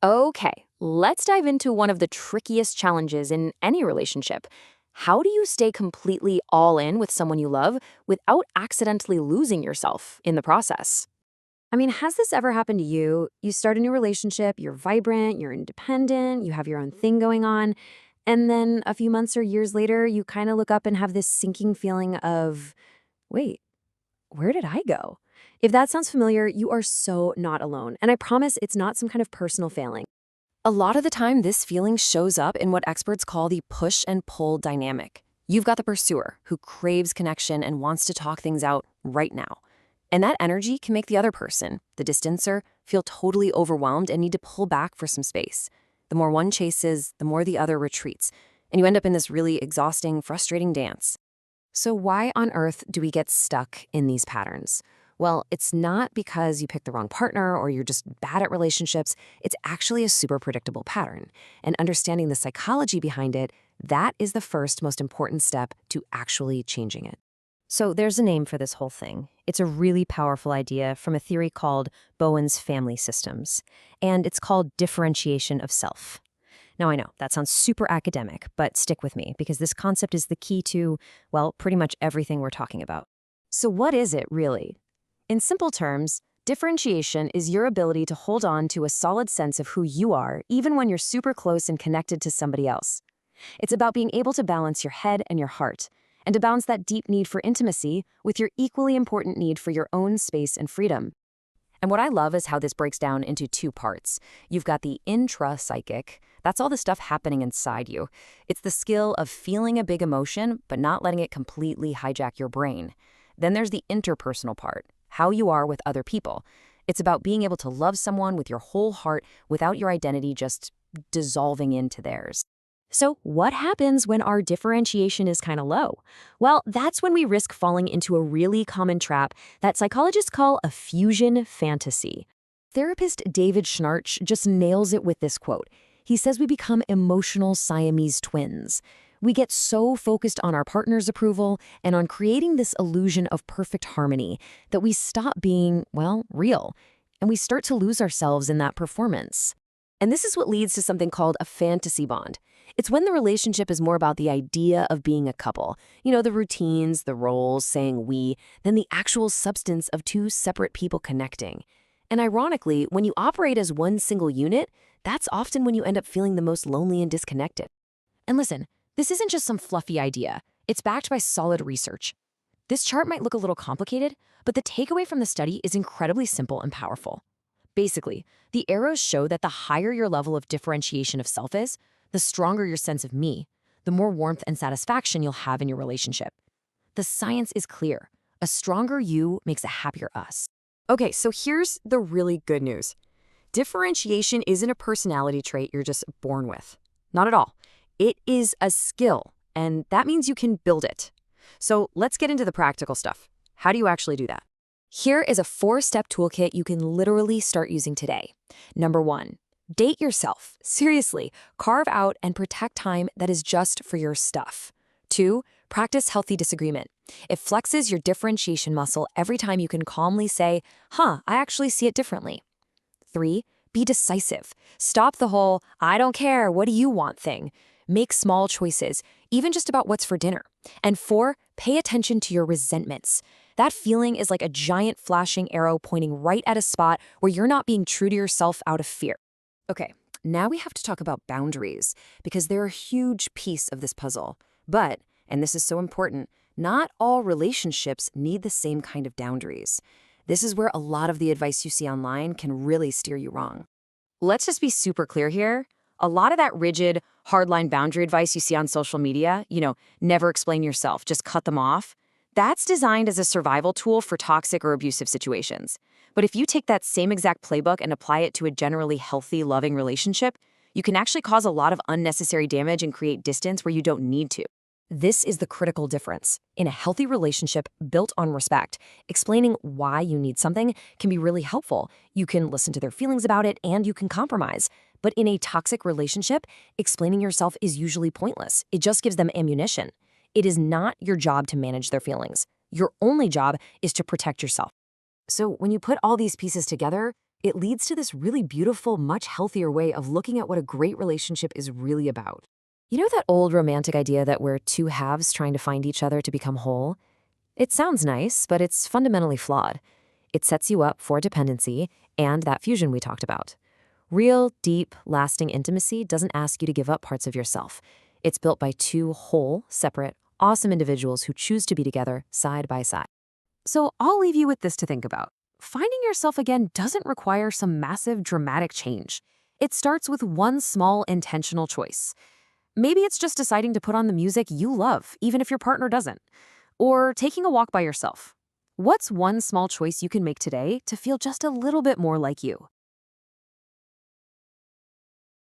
Okay, let's dive into one of the trickiest challenges in any relationship. How do you stay completely all in with someone you love without accidentally losing yourself in the process? I mean, has this ever happened to you? You start a new relationship, you're vibrant, you're independent, you have your own thing going on, and then a few months or years later, you kind of look up and have this sinking feeling of, wait, where did I go? If that sounds familiar, you are so not alone, and I promise it's not some kind of personal failing. A lot of the time, this feeling shows up in what experts call the push and pull dynamic. You've got the pursuer who craves connection and wants to talk things out right now. And that energy can make the other person, the distancer, feel totally overwhelmed and need to pull back for some space. The more one chases, the more the other retreats. And you end up in this really exhausting, frustrating dance. So why on earth do we get stuck in these patterns? Well, it's not because you picked the wrong partner or you're just bad at relationships. It's actually a super predictable pattern. And understanding the psychology behind it, that is the first most important step to actually changing it. So there's a name for this whole thing. It's a really powerful idea from a theory called Bowen's family systems, and it's called differentiation of self. Now, I know that sounds super academic, but stick with me because this concept is the key to, well, pretty much everything we're talking about. So what is it really? In simple terms, differentiation is your ability to hold on to a solid sense of who you are, even when you're super close and connected to somebody else. It's about being able to balance your head and your heart, and to balance that deep need for intimacy with your equally important need for your own space and freedom. And what I love is how this breaks down into two parts. You've got the intra-psychic. That's all the stuff happening inside you. It's the skill of feeling a big emotion, but not letting it completely hijack your brain. Then there's the interpersonal part, how you are with other people. It's about being able to love someone with your whole heart without your identity just dissolving into theirs. So what happens when our differentiation is kind of low? Well, that's when we risk falling into a really common trap that psychologists call a fusion fantasy. Therapist David Schnarch just nails it with this quote. He says we become emotional Siamese twins. We get so focused on our partner's approval and on creating this illusion of perfect harmony that we stop being, well, real, and we start to lose ourselves in that performance. And this is what leads to something called a fantasy bond. It's when the relationship is more about the idea of being a couple, the routines, the roles, saying we, than the actual substance of two separate people connecting. And ironically, when you operate as one single unit, that's often when you end up feeling the most lonely and disconnected. And listen, this isn't just some fluffy idea. It's backed by solid research. This chart might look a little complicated, but the takeaway from the study is incredibly simple and powerful. Basically, the arrows show that the higher your level of differentiation of self is, the stronger your sense of me, the more warmth and satisfaction you'll have in your relationship. The science is clear. A stronger you makes a happier us. Okay, so here's the really good news. Differentiation isn't a personality trait you're just born with. Not at all. It is a skill, and that means you can build it. So let's get into the practical stuff. How do you actually do that? Here is a 4-step toolkit you can literally start using today. Number 1, date yourself. Seriously, carve out and protect time that is just for your stuff. 2, practice healthy disagreement. It flexes your differentiation muscle every time you can calmly say, I actually see it differently. 3, be decisive. Stop the whole, I don't care, what do you want thing. Make small choices, even just about what's for dinner. And 4, pay attention to your resentments. That feeling is like a giant flashing arrow pointing right at a spot where you're not being true to yourself out of fear. Okay, now we have to talk about boundaries, because they're a huge piece of this puzzle. But, and this is so important, not all relationships need the same kind of boundaries. This is where a lot of the advice you see online can really steer you wrong. Let's just be super clear here. A lot of that rigid, hardline boundary advice you see on social media, never explain yourself, just cut them off, that's designed as a survival tool for toxic or abusive situations. But if you take that same exact playbook and apply it to a generally healthy, loving relationship, you can actually cause a lot of unnecessary damage and create distance where you don't need to. This is the critical difference. In a healthy relationship built on respect, explaining why you need something can be really helpful. You can listen to their feelings about it and you can compromise. But in a toxic relationship, explaining yourself is usually pointless. It just gives them ammunition. It is not your job to manage their feelings. Your only job is to protect yourself. So when you put all these pieces together, It leads to this really beautiful, much healthier way of looking at what a great relationship is really about. You know that old romantic idea that we're two halves trying to find each other to become whole? It sounds nice, but it's fundamentally flawed. It sets you up for dependency and that fusion we talked about. Real, deep, lasting intimacy doesn't ask you to give up parts of yourself. It's built by two whole, separate, awesome individuals who choose to be together side by side. So I'll leave you with this to think about. Finding yourself again doesn't require some massive, dramatic change. It starts with one small, intentional choice. Maybe it's just deciding to put on the music you love, even if your partner doesn't. Or taking a walk by yourself. What's one small choice you can make today to feel just a little bit more like you?